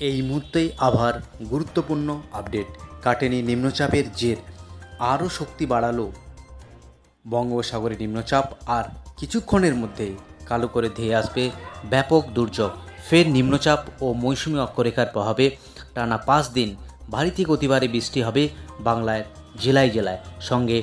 এই মুহূর্তেই আবহাওয়ার গুরুত্বপূর্ণ আপডেট। কাটেনি নিম্নচাপের জের আরও শক্তি বাড়ালো বঙ্গোপসাগরে নিম্নচাপ, আর কিছুক্ষণের মধ্যেই কালো করে ধেয়ে আসবে ব্যাপক দুর্যোগ। ফের নিম্নচাপ ও মৌসুমী অক্ষরেখার প্রভাবে টানা 5 দিন ভারী থেকে অতি ভারী বৃষ্টি হবে বাংলার জেলায় জেলায়। সঙ্গে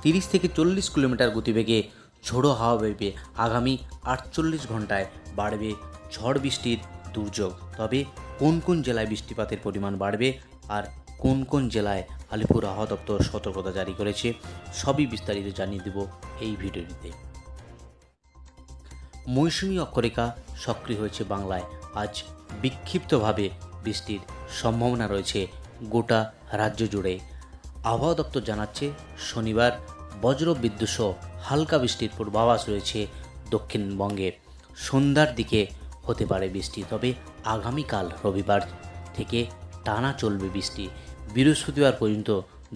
30 থেকে 40 কিলোমিটার গতিবেগে ঝোড়ো হাওয়া বইবে। আগামী 48 ঘন্টায় বাড়বে ঝড় বৃষ্টির দুর্যোগ। তবে কোন কোন জেলায় বৃষ্টিপাতের পরিমাণ বাড়বে আর কোন কোন জেলায় আলিপুর আবহাওয়া দপ্তর সতর্কতা জারি করেছে, সবই বিস্তারিত জানিয়ে দেব এই ভিডিওটিতে। মৌসুমী অক্ষরেখা সক্রিয় হয়েছে বাংলায়। আজ বিক্ষিপ্তভাবে বৃষ্টির সম্ভাবনা রয়েছে গোটা রাজ্য জুড়ে। আবহাওয়া দপ্তর জানাচ্ছে শনিবার বজ্র বিদ্যুৎ সহ হালকা বৃষ্টির পূর্বাভাস রয়েছে দক্ষিণবঙ্গে। সন্ধ্যার দিকে হতে পারে বৃষ্টি, তবে আগামীকাল রবিবার থেকে টানা চলবে বৃষ্টি। বৃহস্পতিবার পর্যন্ত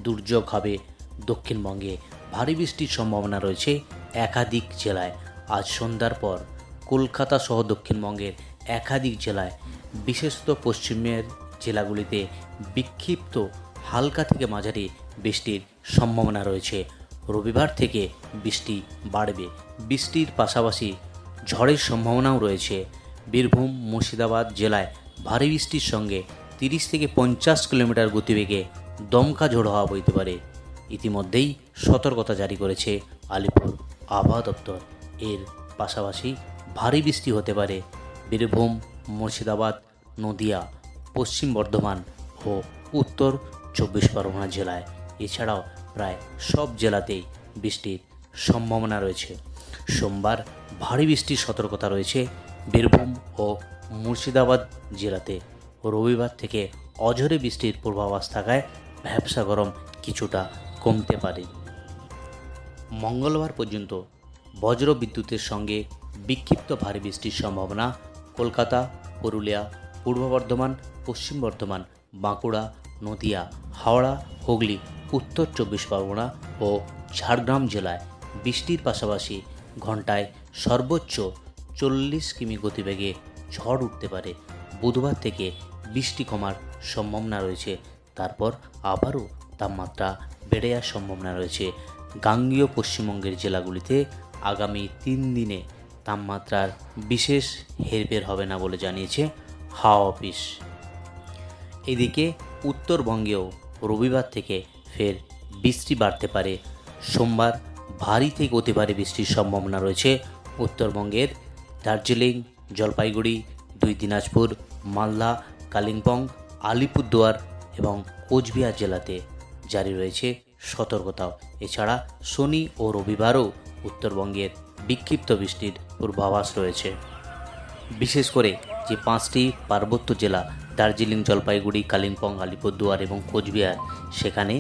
দুর্যোগ হবে দক্ষিণবঙ্গে। ভারী বৃষ্টির সম্ভাবনা রয়েছে একাধিক জেলায়। আজ সন্ধ্যার পর কলকাতা সহ দক্ষিণবঙ্গের একাধিক জেলায়, বিশেষত পশ্চিমের জেলাগুলিতে বিক্ষিপ্ত হালকা থেকে মাঝারি বৃষ্টির সম্ভাবনা রয়েছে। রবিবার থেকে বৃষ্টি বাড়বে। বৃষ্টির পাশাপাশি ঝড়ের সম্ভাবনাও রয়েছে। বীরভূম, মুর্শিদাবাদ জেলায় ভারী বৃষ্টির সঙ্গে 30 থেকে 50 কিলোমিটার গতিবেগে দমকা ঝোড়ো হাওয়া বইতে পারে। ইতিমধ্যেই সতর্কতা জারি করেছে আলিপুর আবহাওয়া দপ্তর। এর পাশাপাশি ভারী বৃষ্টি হতে পারে বীরভূম, মুর্শিদাবাদ, নদিয়া, পশ্চিম বর্ধমান ও উত্তর 24 পরগনা জেলায়। এছাড়াও প্রায় সব জেলাতেই বৃষ্টির সম্ভাবনা রয়েছে। সোমবার ভারী বৃষ্টির সতর্কতা রয়েছে বীরভূম ও মুর্শিদাবাদ জেলাতে। রবিবার থেকে অঝোরে বৃষ্টির পূর্বাভাস থাকায় ভ্যাপসা গরম কিছুটা কমতে পারে। মঙ্গলবার পর্যন্ত বজ্র বিদ্যুতের সঙ্গে বিক্ষিপ্ত ভারী বৃষ্টির সম্ভাবনা কলকাতা, পুরুলিয়া, পূর্ব বর্ধমান, পশ্চিম বর্ধমান, বাঁকুড়া, নদিয়া, হাওড়া, হুগলি, উত্তর 24 পরগনা ও ঝাড়গ্রাম জেলায়। বৃষ্টির পাশাপাশি ঘন্টায় সর্বোচ্চ 40 কিমি গতিবেগে ঝড় উঠতে পারে। বুধবার থেকে বৃষ্টি কমার সম্ভাবনা রয়েছে। তারপর আবারও তাপমাত্রা বেড়ে যাওয়ার সম্ভাবনা রয়েছে। গাঙ্গেয় পশ্চিমবঙ্গের জেলাগুলিতে আগামী 3 দিনে তাপমাত্রার বিশেষ হেরফের হবে না বলে জানিয়েছে হাওয়া অফিস। এদিকে উত্তরবঙ্গেও রবিবার থেকে ফের বৃষ্টি বাড়তে পারে। সোমবার ভারী থেকে অতি ভারী বৃষ্টির সম্ভাবনা রয়েছে উত্তরবঙ্গের দার্জিলিং, জলপাইগুড়ি, 2 দিনাজপুর, মালদা, কালিম্পং, আলিপুরদুয়ার এবং কোচবিহার জেলাতে জারি রয়েছে সতর্কতাও। এছাড়া শনি ও রবিবারও উত্তরবঙ্গের বিক্ষিপ্ত বৃষ্টির পূর্বাভাস রয়েছে। বিশেষ করে যে 5টি পার্বত্য জেলা দার্জিলিং, জলপাইগুড়ি, কালিম্পং, আলিপুরদুয়ার এবং কোচবিহার, সেখানে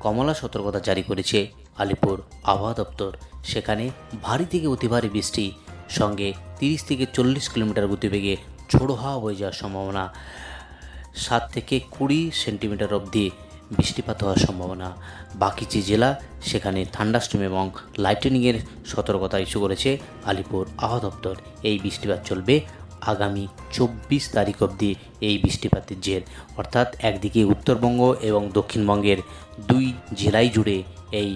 কমলা সতর্কতা জারি করেছে আলিপুর আবহাওয়া দপ্তর। সেখানে ভারী থেকে অতি ভারী বৃষ্টি সঙ্গে 30 থেকে 40 কিলোমিটার গতিবেগে ঝোড়ো হাওয়া বয়ে যাওয়ার সম্ভাবনা। 7 থেকে 20 সেন্টিমিটার অবধি বৃষ্টিপাত হওয়ার সম্ভাবনা। বাকি যে জেলা, সেখানে থান্ডারস্টর্ম এবং লাইটেনিংয়ের সতর্কতা ইস্যু করেছে আলিপুর আবহাওয়া দপ্তর। এই বৃষ্টিপাত চলবে আগামী 24 তারিখ অবধি। এই বৃষ্টিপাতের জের, অর্থাৎ একদিকে উত্তরবঙ্গ এবং দক্ষিণবঙ্গের 2 জেলায় জুড়ে এই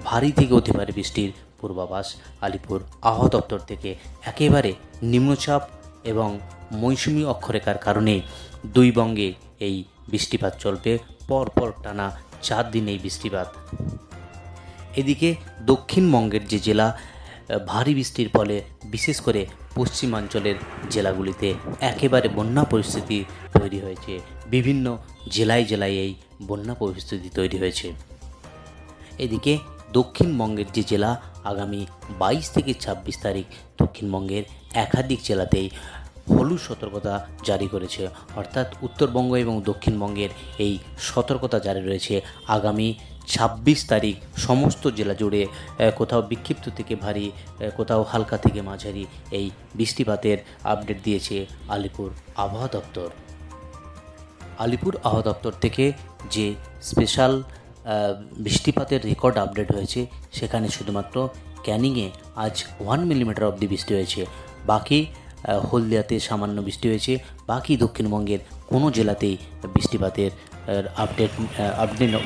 ভারী থেকে অতি ভারী বৃষ্টির পূর্বাভাস আলিপুর আবহাওয়া দপ্তর থেকে। একেবারে নিম্নচাপ এবং মৌসুমী অক্ষরেখার কারণে 2 বঙ্গে এই বৃষ্টিপাত চলবে পরপর টানা 4 দিন এই বৃষ্টিপাত। এদিকে দক্ষিণবঙ্গের যে জেলা, ভারী বৃষ্টির ফলে বিশেষ করে পশ্চিমাঞ্চলের জেলাগুলিতে একেবারে বন্যা পরিস্থিতি তৈরি হয়েছে। বিভিন্ন জেলায় জেলায় এই বন্যা পরিস্থিতি তৈরি হয়েছে। এদিকে দক্ষিণবঙ্গের যে জেলা, আগামী 22 থেকে 26 তারিখ দক্ষিণবঙ্গের একাধিক জেলাতেই হলুদ সতর্কতা জারি করেছে। অর্থাৎ উত্তরবঙ্গ এবং দক্ষিণবঙ্গের এই সতর্কতা জারি রয়েছে। আগামী 26 তারিখ সমস্ত জেলা জুড়ে কোথাও বিক্ষিপ্ত থেকে ভারী, কোথাও হালকা থেকে মাঝারি এই বৃষ্টিপাতের আপডেট দিয়েছে আলিপুর আবহাওয়া দপ্তর। আলিপুর আবহাওয়া দপ্তর থেকে যে স্পেশাল বৃষ্টিপাতের রেকর্ড আপডেট হয়েছে, সেখানে শুধুমাত্র ক্যানিংয়ে আজ 1 মিলিমিটার অবধি বৃষ্টি হয়েছে। বাকি হলদিয়াতে সামান্য বৃষ্টি হয়েছে। বাকি দক্ষিণবঙ্গের কোনো জেলাতেই বৃষ্টিপাতের আপডেট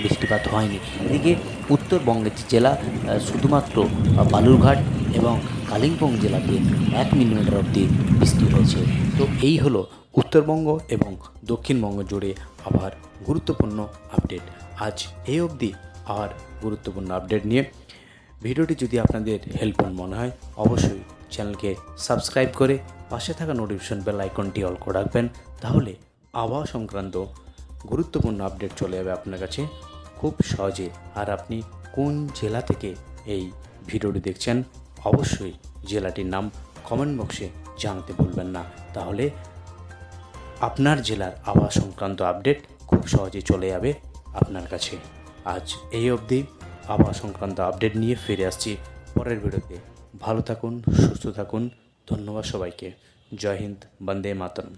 বৃষ্টিপাত হয়নি। এদিকে উত্তরবঙ্গের যে জেলা শুধুমাত্র বালুরঘাট এবং কালিম্পং জেলাতে 1 মিলিমিটার অবধি বৃষ্টি হয়েছে। তো এই হলো উত্তরবঙ্গ এবং দক্ষিণবঙ্গ জুড়ে আবার গুরুত্বপূর্ণ আপডেট। আজ এই অবধি আর গুরুত্বপূর্ণ আপডেট নিয়ে। ভিডিওটি যদি আপনাদের হেল্পফুল মনে হয় অবশ্যই চ্যানেলকে সাবস্ক্রাইব করে পাশে থাকা নোটিফিকেশন বেল আইকনটি অল করে রাখবেন। তাহলে আবহাওয়া সংক্রান্ত গুরুত্বপূর্ণ আপডেট চলে যাবে আপনার কাছে খুব সহজে। আর আপনি কোন জেলা থেকে এই ভিডিওটি দেখছেন অবশ্যই জেলাটির নাম কমেন্ট বক্সে জানাতে ভুলবেন না। তাহলে আপনার জেলার আবহাওয়া সংক্রান্ত আপডেট খুব সহজে চলে যাবে আপনার কাছে। আজ এই অবধি আবহাওয়া সংক্রান্ত আপডেট নিয়ে ফিরে আসছি পরের ভিডিওতে। ভালো থাকুন, সুস্থ থাকুন। ধন্যবাদ সবাইকে। জয় হিন্দ, বন্দে মাতরম।